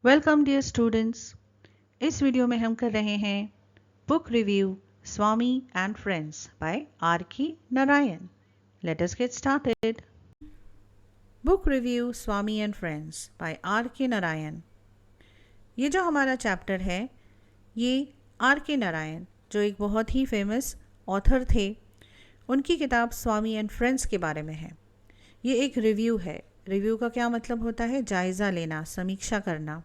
Welcome dear students. इस video में हम कर रहे हैं book review Swami and friends by R K Narayan. Let us get started. Book review Swami and friends by R K Narayan. ये जो हमारा चैप्टर है ये आर के नारायण जो एक बहुत ही फेमस ऑथर थे, उनकी किताब स्वामी एंड फ्रेंड्स के बारे में है। ये एक रिव्यू है। रिव्यू का क्या मतलब होता है? जायज़ा लेना, समीक्षा करना।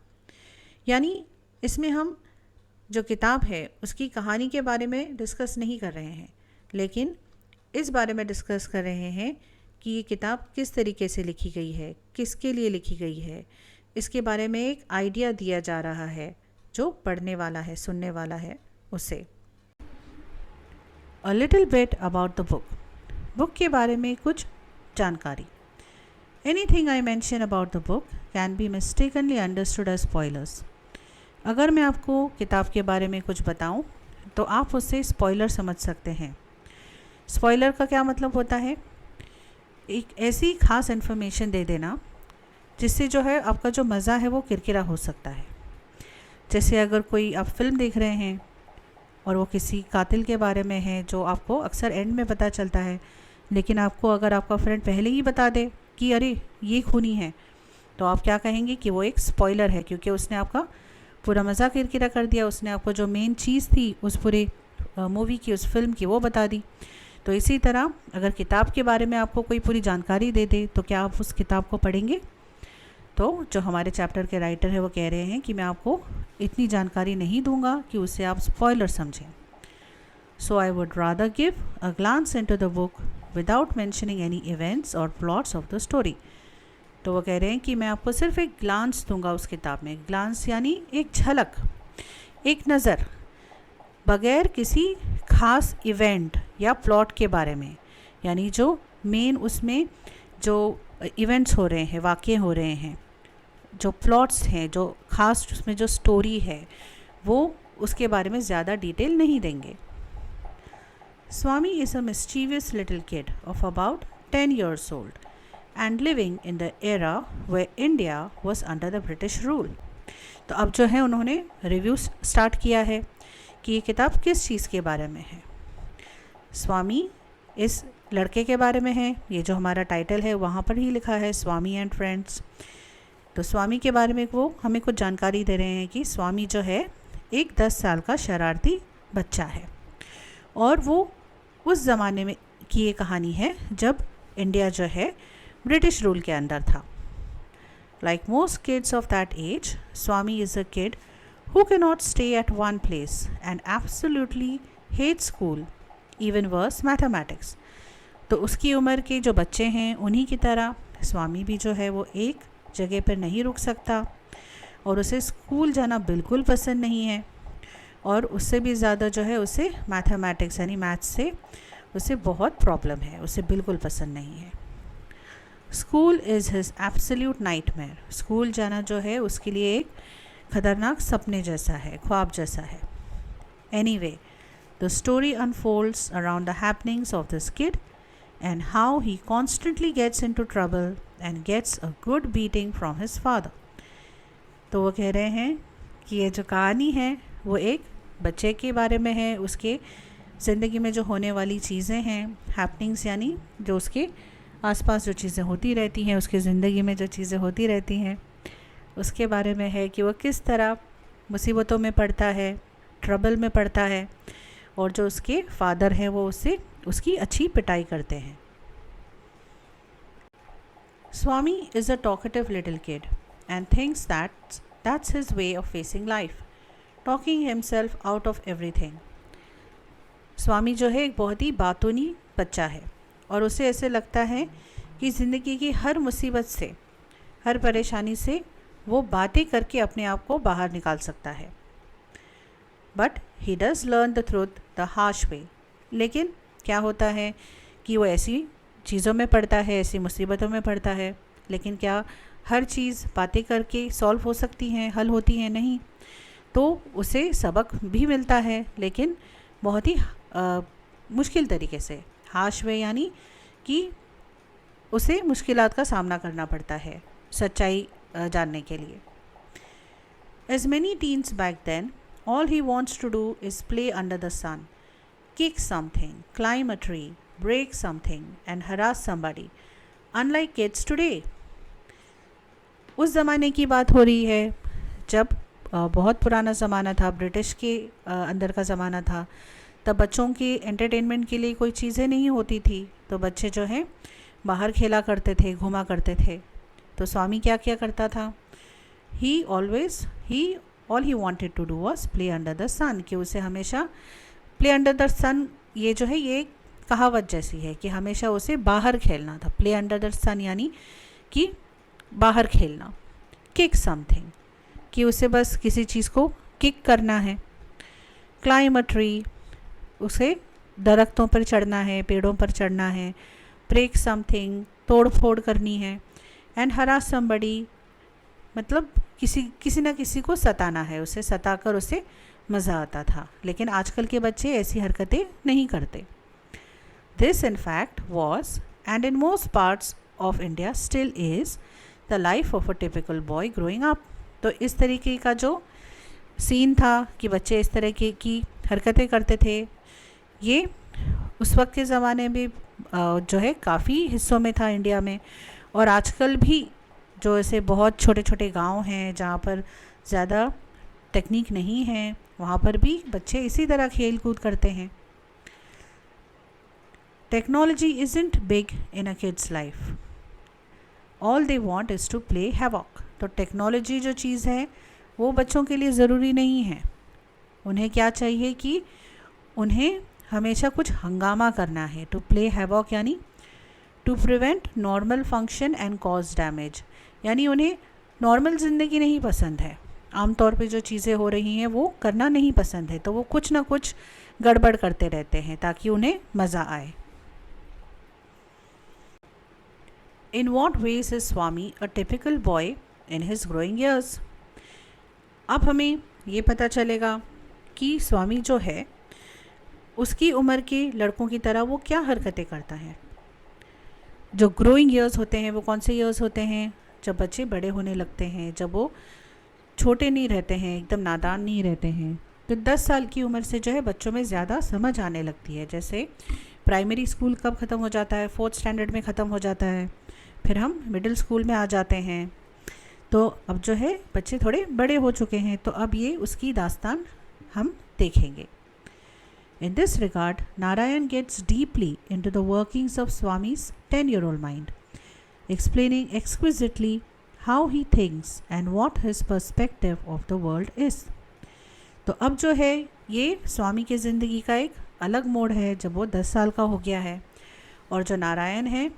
यानी इसमें हम जो किताब है उसकी कहानी के बारे में डिस्कस नहीं कर रहे हैं, लेकिन इस बारे में डिस्कस कर रहे हैं कि ये किताब किस तरीके से लिखी गई है, किसके लिए लिखी गई है। इसके बारे में एक आइडिया दिया जा रहा है जो पढ़ने वाला है, सुनने वाला है उसे। A little bit about the book. Book के बारे में कुछ जानकारी। Anything I mention about the book can be mistakenly understood as spoilers. अगर मैं आपको किताब के बारे में कुछ बताऊं तो आप उससे स्पॉइलर समझ सकते हैं। स्पॉइलर का क्या मतलब होता है? एक ऐसी खास इन्फॉर्मेशन दे देना जिससे जो है आपका जो मज़ा है वो किरकिरा हो सकता है। जैसे अगर कोई आप फिल्म देख रहे हैं और वो किसी कातिल के बारे में है जो आपको अक्सर एंड में पता चलता है, लेकिन आपको अगर आपका फ्रेंड पहले ही बता दे कि अरे ये खूनी है, तो आप क्या कहेंगे कि वो एक स्पॉइलर है, क्योंकि उसने आपका पूरा मज़ा किरकिरा कर दिया। उसने आपको जो मेन चीज़ थी उस पूरे मूवी की, उस फिल्म की, वो बता दी। तो इसी तरह अगर किताब के बारे में आपको कोई पूरी जानकारी दे दे तो क्या आप उस किताब को पढ़ेंगे? तो जो हमारे चैप्टर के राइटर है वो कह रहे हैं कि मैं आपको इतनी जानकारी नहीं दूंगा कि उससे आप स्पॉइलर समझें। So I would rather give a glance into the book without mentioning any events और प्लॉट्स ऑफ द स्टोरी। तो वो कह रहे हैं कि मैं आपको सिर्फ एक ग्लांस दूंगा उस किताब में। ग्लांस यानी एक झलक, एक नज़र, बगैर किसी खास इवेंट या प्लॉट के बारे में। यानी जो मेन उसमें जो इवेंट्स हो रहे हैं, वाक़ये हो रहे हैं, जो प्लॉट्स हैं, जो खास उसमें जो स्टोरी है, वो उसके बारे में ज़्यादा डिटेल नहीं देंगे। Swami is a mischievous little kid of about 10 years old and living in the era where India was under the British rule। तो अब जो है उन्होंने रिव्यू स्टार्ट किया है कि ये किताब किस चीज़ के बारे में है। स्वामी इस लड़के के बारे में है। ये जो हमारा टाइटल है वहाँ पर ही लिखा है स्वामी एंड फ्रेंड्स। तो स्वामी के बारे में वो हमें कुछ जानकारी दे रहे हैं कि स्वामी जो है एक 10 साल का शरारती बच्चा है, और वो उस ज़माने में की ये कहानी है जब इंडिया जो है ब्रिटिश रूल के अंडर था। Like most kids of that age, Swami is a kid who cannot stay at one place and absolutely hates school, even worse mathematics। तो उसकी उम्र के जो बच्चे हैं उन्हीं की तरह स्वामी भी जो है वो एक जगह पर नहीं रुक सकता, और उसे स्कूल जाना बिल्कुल पसंद नहीं है, और उससे भी ज़्यादा जो है उसे मैथमेटिक्स यानी मैथ्स से उसे बहुत प्रॉब्लम है, उसे बिल्कुल पसंद नहीं है। School is his absolute nightmare. School जाना जो है उसके लिए एक ख़तरनाक सपने जैसा है, ख्वाब जैसा है। Anyway, the story unfolds around the happenings of this kid and how he constantly gets into trouble and gets a good beating from his father. तो वो कह रहे हैं कि ये जो कहानी है वो एक बच्चे के बारे में है, उसके ज़िंदगी में जो होने वाली चीज़ें हैं, हैपनिंग्स यानी जो उसके आसपास जो चीज़ें होती रहती हैं, उसकी ज़िंदगी में जो चीज़ें होती रहती हैं, उसके बारे में है कि वो किस तरह मुसीबतों में पड़ता है, ट्रबल में पड़ता है, और जो उसके फादर हैं वो उससे उसकी अच्छी पिटाई करते हैं। Swami is a talkative little kid and thinks that's his way of facing life, talking himself out of everything. Swami जो है एक बहुत ही बातूनी बच्चा है, और उसे ऐसे लगता है कि ज़िंदगी की हर मुसीबत से, हर परेशानी से वो बातें करके अपने आप को बाहर निकाल सकता है। But he does learn the truth the harsh way. लेकिन क्या होता है कि वो ऐसी चीज़ों में पड़ता है, ऐसी मुसीबतों में पड़ता है, लेकिन क्या हर चीज़ बातें करके सॉल्व हो सकती हैं, हल होती हैं? नहीं। तो उसे सबक भी मिलता है, लेकिन बहुत ही मुश्किल तरीके से। हार्श वे यानी कि उसे मुश्किलात का सामना करना पड़ता है सच्चाई जानने के लिए। As many teens back then, all he wants to do is play under the sun, kick something, climb a tree, break something, and harass somebody. Unlike kids today. उस ज़माने की बात हो रही है जब बहुत पुराना ज़माना था, ब्रिटिश के अंदर का ज़माना था। तब बच्चों की एंटरटेनमेंट के लिए कोई चीज़ें नहीं होती थी, तो बच्चे जो हैं बाहर खेला करते थे, घूमा करते थे। तो स्वामी क्या क्या करता था? All he wanted to do was play under the sun, कि उसे हमेशा प्ले अंडर द सन, ये जो है ये कहावत जैसी है कि हमेशा उसे बाहर खेलना था। प्ले अंडर द सन यानी कि बाहर खेलना। किक समथिंग, कि उसे बस किसी चीज़ को किक करना है। क्लाइम अ ट्री, उसे दरख्तों पर चढ़ना है, पेड़ों पर चढ़ना है। ब्रेक समथिंग, तोड़ फोड़ करनी है। एंड हरास समबडी, मतलब किसी ना किसी को सताना है, उसे सताकर उसे मज़ा आता था। लेकिन आजकल के बच्चे ऐसी हरकतें नहीं करते। This in fact was and in most parts of India still is the life of a typical boy growing up. तो इस तरीके का जो सीन था कि बच्चे इस तरह की हरकतें करते थे, ये उस वक्त के ज़माने में जो है काफ़ी हिस्सों में था इंडिया में। और आजकल भी जो ऐसे बहुत छोटे छोटे गांव हैं जहाँ पर ज़्यादा टेक्निक नहीं है, वहाँ पर भी बच्चे इसी तरह खेल कूद करते हैं। Technology isn't big in a kid's life, all they want is to play havoc. तो टेक्नोलॉजी जो चीज़ है वो बच्चों के लिए ज़रूरी नहीं है। उन्हें क्या चाहिए कि उन्हें हमेशा कुछ हंगामा करना है। टू प्ले हैवॉक यानी to prevent normal function and cause damage, यानी उन्हें नॉर्मल ज़िंदगी नहीं पसंद है। आमतौर पे जो चीज़ें हो रही हैं वो करना नहीं पसंद है, तो वो कुछ ना कुछ गड़बड़ करते रहते हैं ताकि उन्हें मज़ा आए। In what ways is Swami a typical boy in his growing years? अब हमें ये पता चलेगा कि स्वामी जो है उसकी उम्र के लड़कों की तरह वो क्या हरकतें करता है। जो ग्रोइंग ईयर्स होते हैं वो कौन से ईयर्स होते हैं? जब बच्चे बड़े होने लगते हैं, जब वो छोटे नहीं रहते हैं, एकदम नादान नहीं रहते हैं। तो 10 साल की उम्र से जो है बच्चों में ज़्यादा समझ आने लगती है। जैसे प्राइमरी स्कूल कब ख़त्म हो जाता है? 4th स्टैंडर्ड में ख़त्म हो जाता है, फिर हम मिडिल स्कूल में आ जाते हैं। तो अब जो है बच्चे थोड़े बड़े हो चुके हैं, तो अब ये उसकी दास्तान हम देखेंगे। In this regard, Narayan gets deeply into the workings of Swami's 10-year-old mind, explaining exquisitely how he thinks and what his perspective of the world is. तो अब जो है ये स्वामी की ज़िंदगी का एक अलग मोड़ है जब वो 10 साल का हो गया है, और जो नारायण है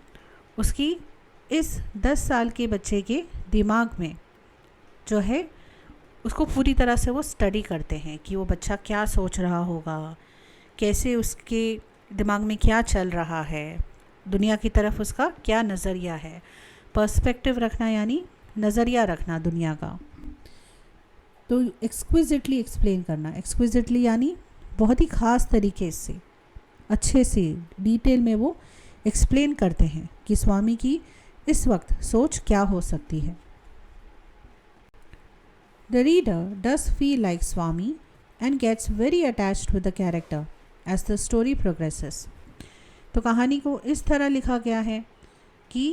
उसकी इस 10 साल के बच्चे के दिमाग में जो है उसको पूरी तरह से वो स्टडी करते हैं कि वो बच्चा क्या सोच रहा होगा, कैसे उसके दिमाग में क्या चल रहा है, दुनिया की तरफ उसका क्या नज़रिया है। पर्सपेक्टिव रखना यानी नज़रिया रखना दुनिया का। तो एक्सक्विजिटली एक्सप्लेन करना, एक्सक्विजिटली यानी बहुत ही ख़ास तरीके से, अच्छे से, डिटेल में वो एक्सप्लेन करते हैं कि स्वामी की इस वक्त सोच क्या हो सकती है। The reader does feel like Swami and gets very attached with the character as the story progresses. तो कहानी को इस तरह लिखा गया है कि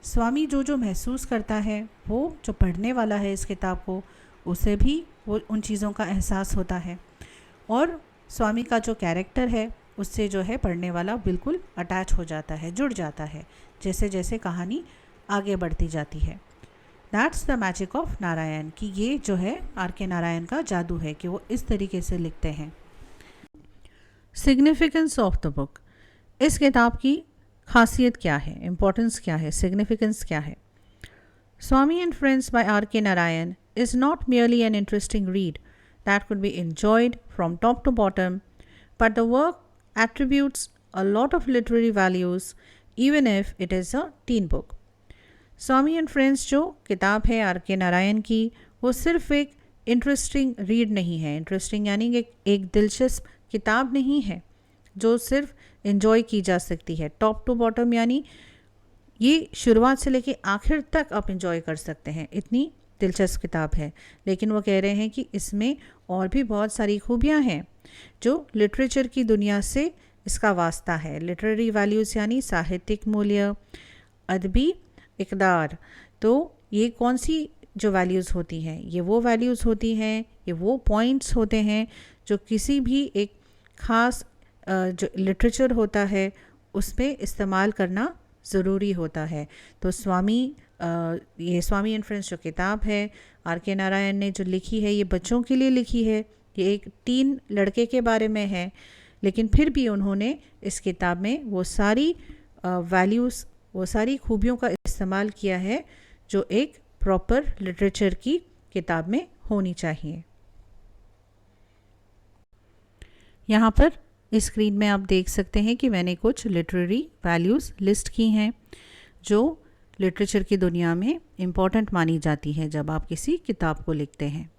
स्वामी जो जो महसूस करता है, वो जो पढ़ने वाला है इस किताब को, उसे भी वो उन चीज़ों का एहसास होता है, और स्वामी का जो कैरेक्टर है उससे जो है पढ़ने वाला बिल्कुल अटैच हो जाता है, जुड़ जाता है, जैसे जैसे कहानी आगे बढ़ती जाती है। That's the magic of Narayan, कि ये जो है आर.के. नारायण का जादू है कि वो इस तरीके से लिखते हैं। सिग्निफिकेंस ऑफ द बुक, इस किताब की खासियत क्या है, इम्पोर्टेंस क्या है, सिग्निफिकेंस क्या है। Swami and friends by R K. Narayan is not merely an interesting read that could be enjoyed from top to bottom, but the work attributes a lot of literary values even if it is a teen book. Swami and friends जो किताब है R K. Narayan की, वो सिर्फ एक interesting read नहीं है। Interesting यानी एक दिलचस्प किताब नहीं है जो सिर्फ एंजॉय की जा सकती है। टॉप टू बॉटम यानी ये शुरुआत से लेके आखिर तक आप एंजॉय कर सकते हैं, इतनी दिलचस्प किताब है, लेकिन वो कह रहे हैं कि इसमें और भी बहुत सारी खूबियाँ हैं जो लिटरेचर की दुनिया से इसका वास्ता है। लिटरेरी वैल्यूज़ यानी साहित्यिक मूल्य, अदबी इक़दार। तो ये कौन सी जो वैल्यूज़ होती हैं, ये वो वैल्यूज़ होती हैं, ये वो पॉइंट्स होते हैं जो किसी भी एक ख़ास जो लिटरेचर होता है उसमें इस्तेमाल करना ज़रूरी होता है। तो ये स्वामी एंड फ्रेंड्स जो किताब है आर के नारायण ने जो लिखी है, ये बच्चों के लिए लिखी है। ये एक टीन लड़के के बारे में है, लेकिन फिर भी उन्होंने इस किताब में वो सारी वैल्यूज़, वो सारी खूबियों का इस्तेमाल किया है जो एक प्रॉपर लिटरेचर की किताब में होनी चाहिए। यहाँ पर इस स्क्रीन में आप देख सकते हैं कि मैंने कुछ लिटरेरी वैल्यूज़ लिस्ट की हैं जो लिटरेचर की दुनिया में इम्पॉर्टेंट मानी जाती है जब आप किसी किताब को लिखते हैं।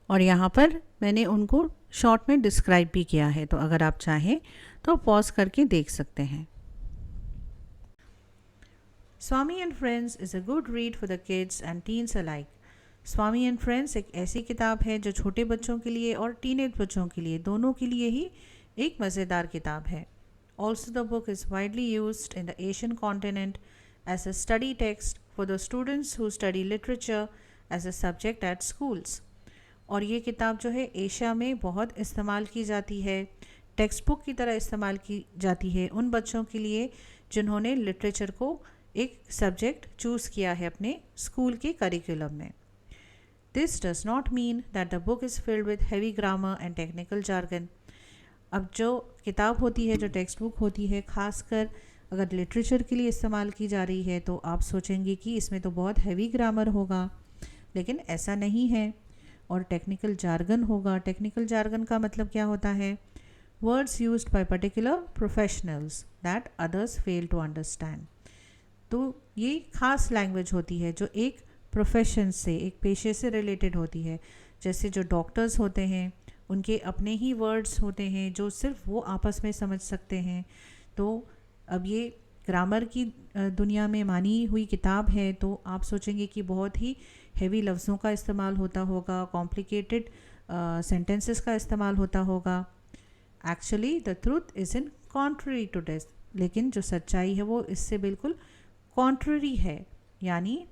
और यहाँ पर मैंने उनको शॉर्ट में डिस्क्राइब भी किया है, तो अगर आप चाहें तो पॉज करके देख सकते हैं। Swami and friends is a good read for the kids and teens alike. Swami and friends एक ऐसी किताब है जो छोटे बच्चों के लिए और टीनेज बच्चों के लिए, दोनों के लिए ही एक मज़ेदार किताब है। Also the book is widely used in the Asian continent as a study text for the students who study literature as a subject at schools. और ये किताब जो है एशिया में बहुत इस्तेमाल की जाती है, टेक्स्ट बुक की तरह इस्तेमाल की जाती है उन बच्चों के लिए जिन्होंने लिटरेचर को एक सब्जेक्ट चूज़ किया है अपने स्कूल के करिकुलम में। This does not mean that the book is filled with heavy grammar and technical jargon. अब जो किताब होती है, जो टेक्स्ट बुक होती है, ख़ासकर अगर लिटरेचर के लिए इस्तेमाल की जा रही है तो आप सोचेंगे कि इसमें तो बहुत हैवी ग्रामर होगा, लेकिन ऐसा नहीं है। और टेक्निकल जार्गन होगा। टेक्निकल जार्गन का मतलब क्या होता है? Words used by particular professionals that others fail to understand. तो ये खास लैंग्वेज होती है जो एक प्रोफेशन से, एक पेशे से रिलेटेड होती है। जैसे जो डॉक्टर्स होते हैं उनके अपने ही वर्ड्स होते हैं जो सिर्फ वो आपस में समझ सकते हैं। तो अब ये ग्रामर की दुनिया में मानी हुई किताब है, तो आप सोचेंगे कि बहुत ही हेवी लफ्ज़ों का इस्तेमाल होता होगा, कॉम्प्लिकेटेड सेंटेंसेस का इस्तेमाल होता होगा। Actually the truth is in contrary to this. लेकिन जो सच्चाई है वो इससे बिल्कुल कॉन्ट्ररी है, यानी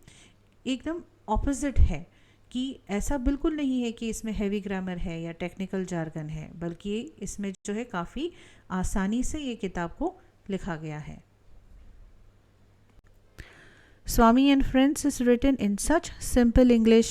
एकदम ऑपोजिट है कि ऐसा बिल्कुल नहीं है कि इसमें हैवी ग्रामर है या टेक्निकल जार्गन है, बल्कि इसमें जो है काफ़ी आसानी से ये किताब को लिखा गया है। Swami and Friends is written in such simple English,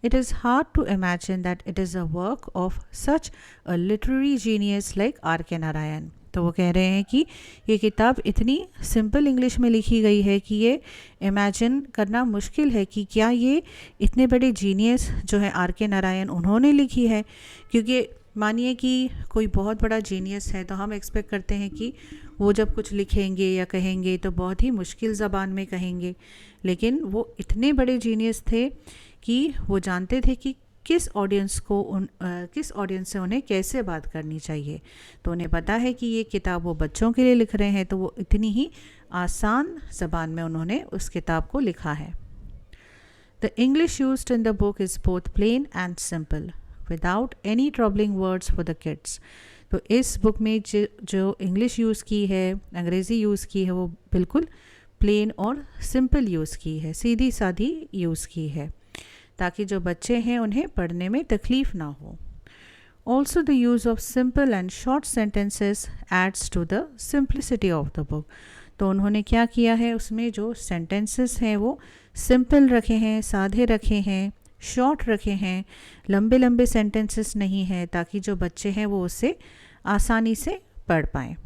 it is hard to imagine that it is a work of such a literary genius like R.K. Narayan. तो वो कह रहे हैं कि ये किताब इतनी सिंपल इंग्लिश में लिखी गई है कि ये इमेजिन करना मुश्किल है कि क्या ये इतने बड़े जीनियस जो है आर के नारायण उन्होंने लिखी है। क्योंकि मानिए कि कोई बहुत बड़ा जीनियस है तो हम एक्सपेक्ट करते हैं कि वो जब कुछ लिखेंगे या कहेंगे तो बहुत ही मुश्किल ज़बान में कहेंगे, लेकिन वो इतने बड़े जीनियस थे कि वो जानते थे कि किस ऑडियंस से उन्हें कैसे बात करनी चाहिए। तो उन्हें पता है कि ये किताब वो बच्चों के लिए लिख रहे हैं, तो वो इतनी ही आसान ज़बान में उन्होंने उस किताब को लिखा है। The English used in the book is both plain and simple without any troubling words for the kids. तो इस बुक में जो इंग्लिश यूज़ की है, अंग्रेज़ी यूज़ की है, वो बिल्कुल प्लेन और सिंपल यूज़ की है, सीधी सादी यूज़ की है, ताकि जो बच्चे हैं उन्हें पढ़ने में तकलीफ़ ना हो। Also the use of simple and short sentences aids to the simplicity of the book. तो उन्होंने क्या किया है, उसमें जो सेंटेंसेस हैं वो सिंपल रखे हैं, सादे रखे हैं, शॉर्ट रखे हैं, लंबे लंबे सेंटेंसेस नहीं हैं, ताकि जो बच्चे हैं वो उसे आसानी से पढ़ पाएँ।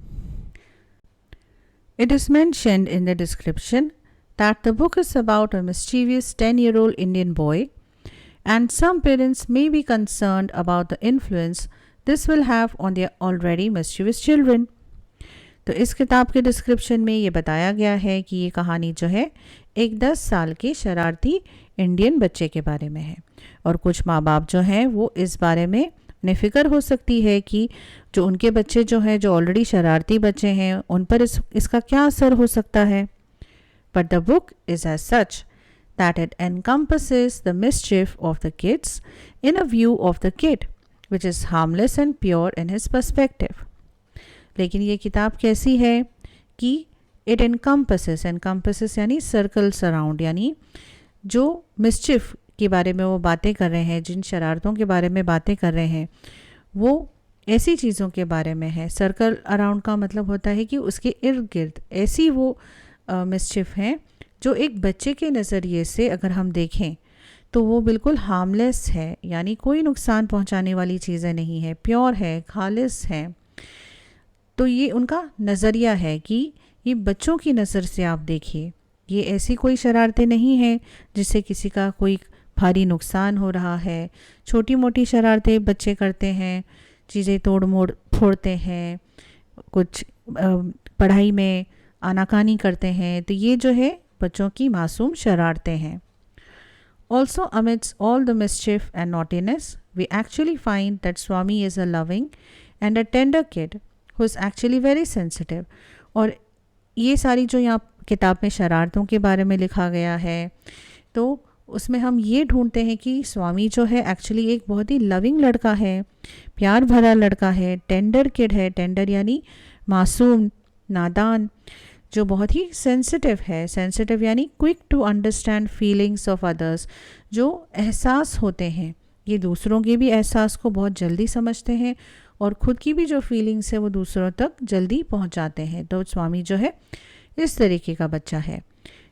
It is mentioned in the description that the book is about a mischievous 10-year-old Indian boy, and some parents may be concerned about the influence this will have on their already mischievous children. तो इस किताब के description में ये बताया गया है कि ये कहानी जो है एक 10 साल के शरारती इंडियन बच्चे के बारे में है, और कुछ माँ बाप जो हैं वो इस बारे में उन्हें फ़िक्र हो सकती है कि जो उनके बच्चे जो हैं, जो ऑलरेडी शरारती बच्चे हैं, उन पर इसका क्या असर हो सकता है। But the book is as such that it encompasses the mischief of the kids in a view of the kid, which is harmless and pure in his perspective. लेकिन ये किताब कैसी है कि it encompasses यानी सर्कल सराउंड, यानी जो mischief के बारे में वो बातें कर रहे हैं, जिन शरारतों के बारे में बातें कर रहे हैं, वो ऐसी चीज़ों के बारे में है। सर्कल अराउंड का मतलब होता है कि उसके इर्द गिर्द ऐसी वो मिस्चिफ हैं जो एक बच्चे के नज़रिए से अगर हम देखें तो वो बिल्कुल हार्मलेस है, यानी कोई नुकसान पहुंचाने वाली चीज़ें नहीं है, प्योर है, खालिस है। तो ये उनका नज़रिया है कि ये बच्चों की नज़र से आप देखिए, ये ऐसी कोई शरारतें नहीं हैं जिससे किसी का कोई भारी नुकसान हो रहा है। छोटी मोटी शरारतें बच्चे करते हैं, चीज़ें तोड़ मोड़ फोड़ते हैं, कुछ पढ़ाई में आनाकानी करते हैं, तो ये जो है बच्चों की मासूम शरारतें हैं। Also, amidst all the mischief and naughtiness, we actually find that Swami is a loving and a tender kid who is actually very sensitive. और ये सारी जो यहाँ किताब में शरारतों के बारे में लिखा गया है, तो उसमें हम ये ढूंढते हैं कि स्वामी जो है एक्चुअली एक बहुत ही लविंग लड़का है, प्यार भरा लड़का है, टेंडर किड है, टेंडर यानी मासूम, नादान, जो बहुत ही सेंसिटिव है। सेंसिटिव यानी quick to understand feelings of others, जो एहसास होते हैं, ये दूसरों के भी एहसास को बहुत जल्दी समझते हैं और ख़ुद की भी जो फीलिंग्स है वो दूसरों तक जल्दी पहुंचाते हैं। तो स्वामी जो है इस तरीके का बच्चा है।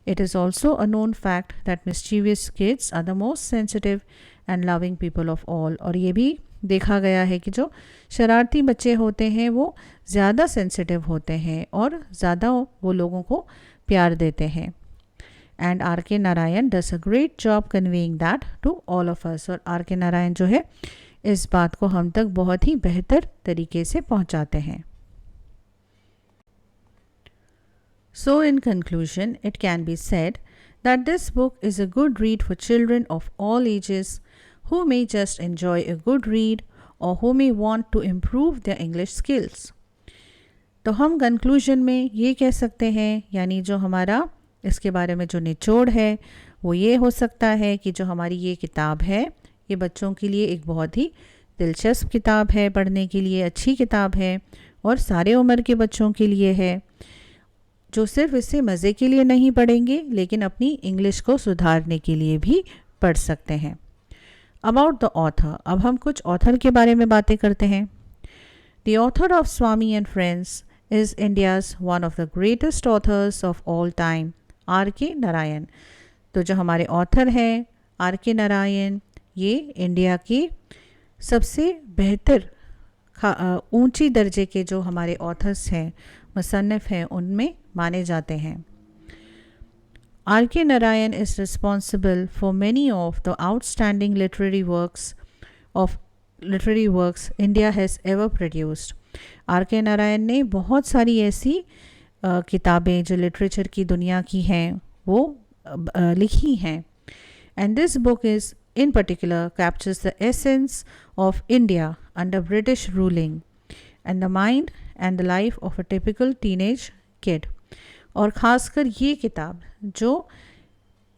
It is also a known fact that mischievous kids are the most sensitive and loving people of all. और ये भी देखा गया है कि जो शरारती बच्चे होते हैं वो ज़्यादा सेंसिटिव होते हैं और ज़्यादा वो लोगों को प्यार देते हैं। And R K Narayan does a great job conveying that to all of us. और आर के नारायण जो है इस बात को हम तक बहुत ही बेहतर तरीके से पहुंचाते हैं। So in conclusion, it can be said that this book is a good read for children of all ages who may just enjoy a good read or who may want to improve their English skills. तो हम conclusion में ये कह सकते हैं, यानी जो हमारा इसके बारे में जो निचोड़ है वो ये हो सकता है कि जो हमारी ये किताब है ये बच्चों के लिए एक बहुत ही दिलचस्प किताब है, पढ़ने के लिए अच्छी किताब है और सारे उम्र के बच्चों के लिए है, जो सिर्फ इसे मज़े के लिए नहीं पढ़ेंगे लेकिन अपनी इंग्लिश को सुधारने के लिए भी पढ़ सकते हैं। अबाउट द ऑथर, अब हम कुछ ऑथर के बारे में बातें करते हैं। The author of Swami and friends is India's one of the greatest authors of all time, R K Narayan. तो जो हमारे ऑथर हैं आर के नारायण, ये इंडिया के सबसे बेहतर ऊंची दर्जे के जो हमारे ऑथर्स हैं, मुसन्निफ़ हैं, उनमें माने जाते हैं। R.K. Narayan is responsible for many of the outstanding literary works India has ever produced. R.K. Narayan ने बहुत सारी ऐसी किताबें जो लिटरेचर की दुनिया की हैं वो लिखी हैं। And this book is in particular captures the essence of India under British ruling and the mind and the life of a typical teenage kid. और ख़ासकर ये किताब जो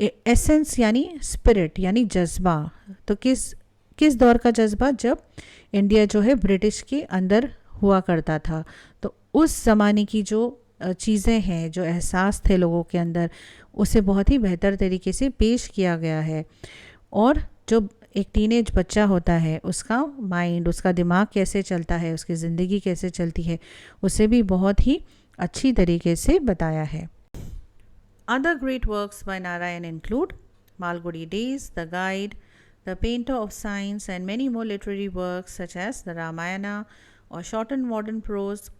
एसेंस यानी स्पिरिट यानी जज्बा, तो किस दौर का जज्बा, जब इंडिया जो है ब्रिटिश के अंदर हुआ करता था, तो उस ज़माने की जो चीज़ें हैं, जो एहसास थे लोगों के अंदर, उसे बहुत ही बेहतर तरीके से पेश किया गया है। और जो एक टीनेज बच्चा होता है, उसका माइंड, उसका दिमाग कैसे चलता है, उसकी ज़िंदगी कैसे चलती है, उसे भी बहुत ही अच्छी तरीके से बताया है। Other great works by Narayan include Malgudi days, the guide, the painter of science and many more literary works such as the Ramayana or shortened modern prose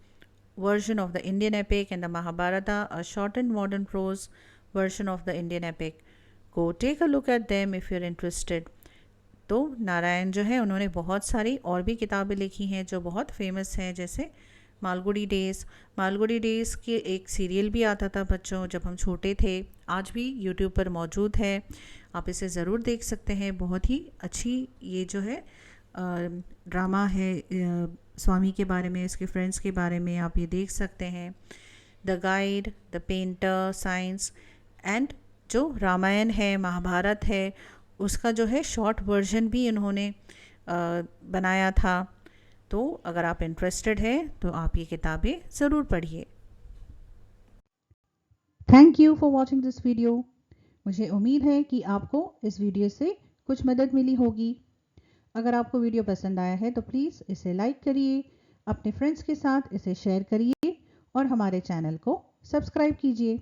version of the Indian epic, and the Mahabharata, a shortened modern prose version of the Indian epic. Go take a look at them if you're interested. तो नारायण जो है उन्होंने बहुत सारी और भी किताबें लिखी हैं जो बहुत फेमस हैं, जैसे मालगुडी डेज़ के एक सीरियल भी आता था बच्चों जब हम छोटे थे, आज भी यूट्यूब पर मौजूद है, आप इसे ज़रूर देख सकते हैं। बहुत ही अच्छी ये जो है ड्रामा है, स्वामी के बारे में, इसके फ्रेंड्स के बारे में आप ये देख सकते हैं। The guide, the painter, science, and जो रामायण है, महाभारत है, उसका जो है शॉर्ट वर्जन भी इन्होंने बनाया था। तो अगर आप इंटरेस्टेड हैं तो आप ये किताबें ज़रूर पढ़िए। Thank you for watching this video. मुझे उम्मीद है कि आपको इस वीडियो से कुछ मदद मिली होगी। अगर आपको वीडियो पसंद आया है तो प्लीज़ इसे लाइक करिए, अपने फ्रेंड्स के साथ इसे शेयर करिए और हमारे चैनल को सब्सक्राइब कीजिए।